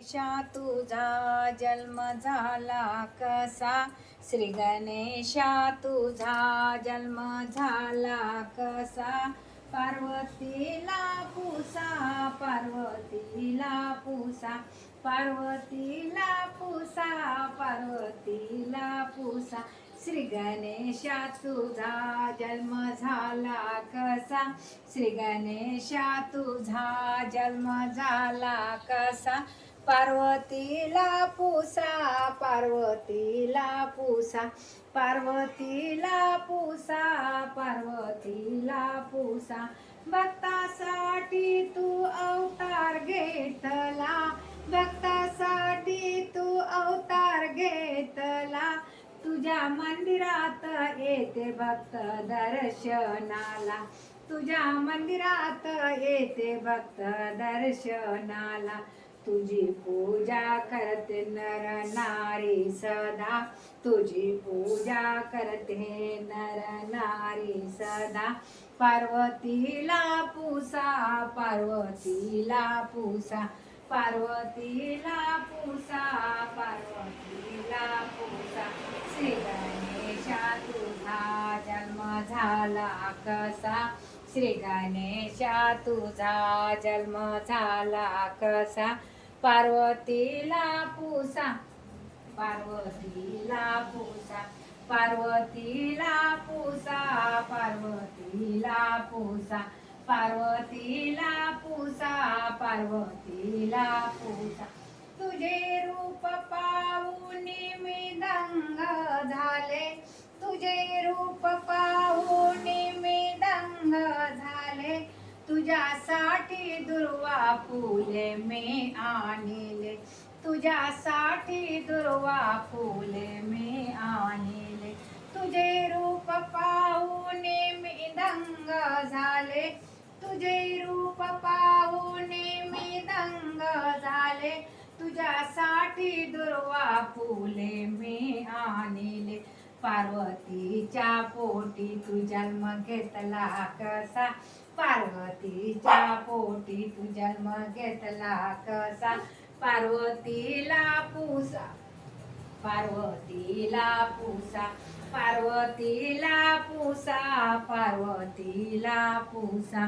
गणेशा तुझा जन्म झाला कसा, श्री गणेशा तुझा जन्म झाला कसा, पार्वतीला पुसा, पार्वतीला पुसा, पार्वतीला पुसा, पार्वतीला पुसा, श्री गणेशा तुझा जन्म झाला कसा, श्री गणेशा तुझा जन्म झाला कसा, पार्वतीला पुसा, पार्वतीला पुसा, पार्वतीला पुसा, पार्वतीला पुसा, भक्तासाठी तू अवतार घेतला, भक्तासाठी तू अवतार घेतला, तुझ्या मंदिरात येते भक्त दर्शनाला, तुझ्या मंदिरात येते भक्त दर्शनाला, तुझी पूजा करते नर नारी सदा, तुझी पूजा करते नर नारी सदा, पार्वतीला पुसा, पार्वतीला पुसा, पार्वतीला पुसा, पार्वतीला पुसा, श्री गणेशा तुझा जन्म झाला कसा, श्री गणेशा तुझा जन्म झाला कसा, पार्वतीला पुसा, पार्वतीला पुसा, पार्वतीला पुसा, पार्वतीला पुसा, पार्वतीला पुसा, पार्वतीला पुसा, तुझे रूप पाहून मी दंग झाले, तुझे रूप पाहून मी दंग झाले, तुझ्यासाठी दुर्वा फुले मी आणले, तुझ्यासाठी दुर्वा फुले मी आणले, तुझे रूप पाहून मी दंग झाले, तुझे रूप पाहून मी दंग झाले, तुझ्यासाठी दुर्वा फुले मी आणले, पार्वतीच्या पोटी तू जन्म घेतला कसा, पार्वतीच्या पोटी तू जन्म घेतला कसा, पार्वतीला पुसा, पार्वतीला पुसा, पार्वतीला पुसा, पार्वतीला पुसा,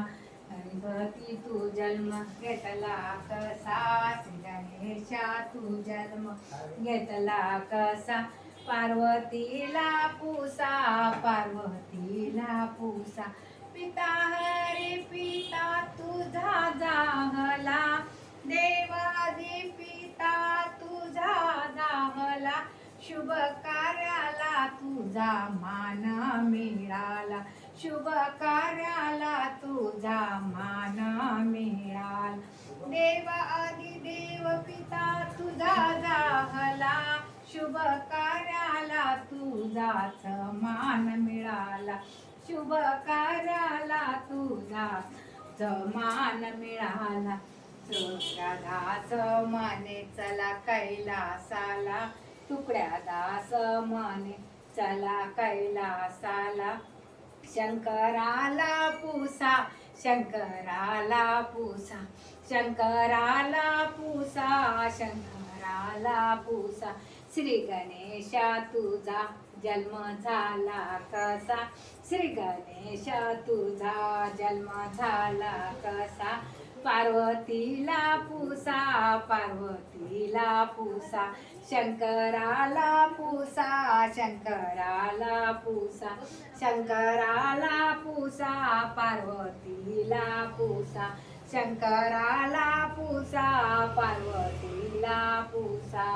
गणपती तू जन्म घेतला कसा, श्री गणेशा तू जन्म घेतला कसा, पार्वतीला पुसा, पार्वतीला पुसा, पिता हरी पिता तुझा जाहला, देवादी पिता तुझा जाहला, शुभ कार्याला तुझा मान मिळाला, शुभ कार्याला तुझा मान मिळाला, देव आदी देव पिता तुझा जाहला, शुभ कार्याला तुझाच मान मिळाला, शुभ कार्याला तुझाच मान मिळाला, दास माने चला कैलासाला, तुकड्या दास माने चला कैलासाला, शंकराला पुसा, शंकराला पुसा, शंकराला पुसा, शंकराला पुसा, श्री गणेशा तुझा जन्म झाला कसा, श्री गणेशा तुझा जन्म झाला कसा, पार्वतीला पुसा, पार्वतीला पुसा, शंकराला पुसा, शंकराला पुसा, शंकराला पुसा, पार्वतीला पुसा, शंकराला पुसा, पार्वतीला पुसा,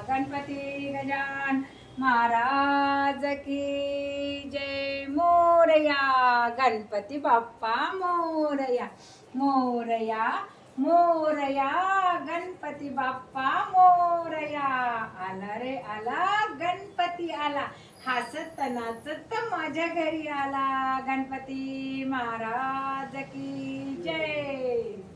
गणपती गजानन महाराज की जय, मोरया गणपती बाप्पा मोरया, मोरया मोरया गणपती बाप्पा मोरया, आला रे आला गणपती आला, हसत नाचत माझ्या घरी आला, गणपती महाराज की जय.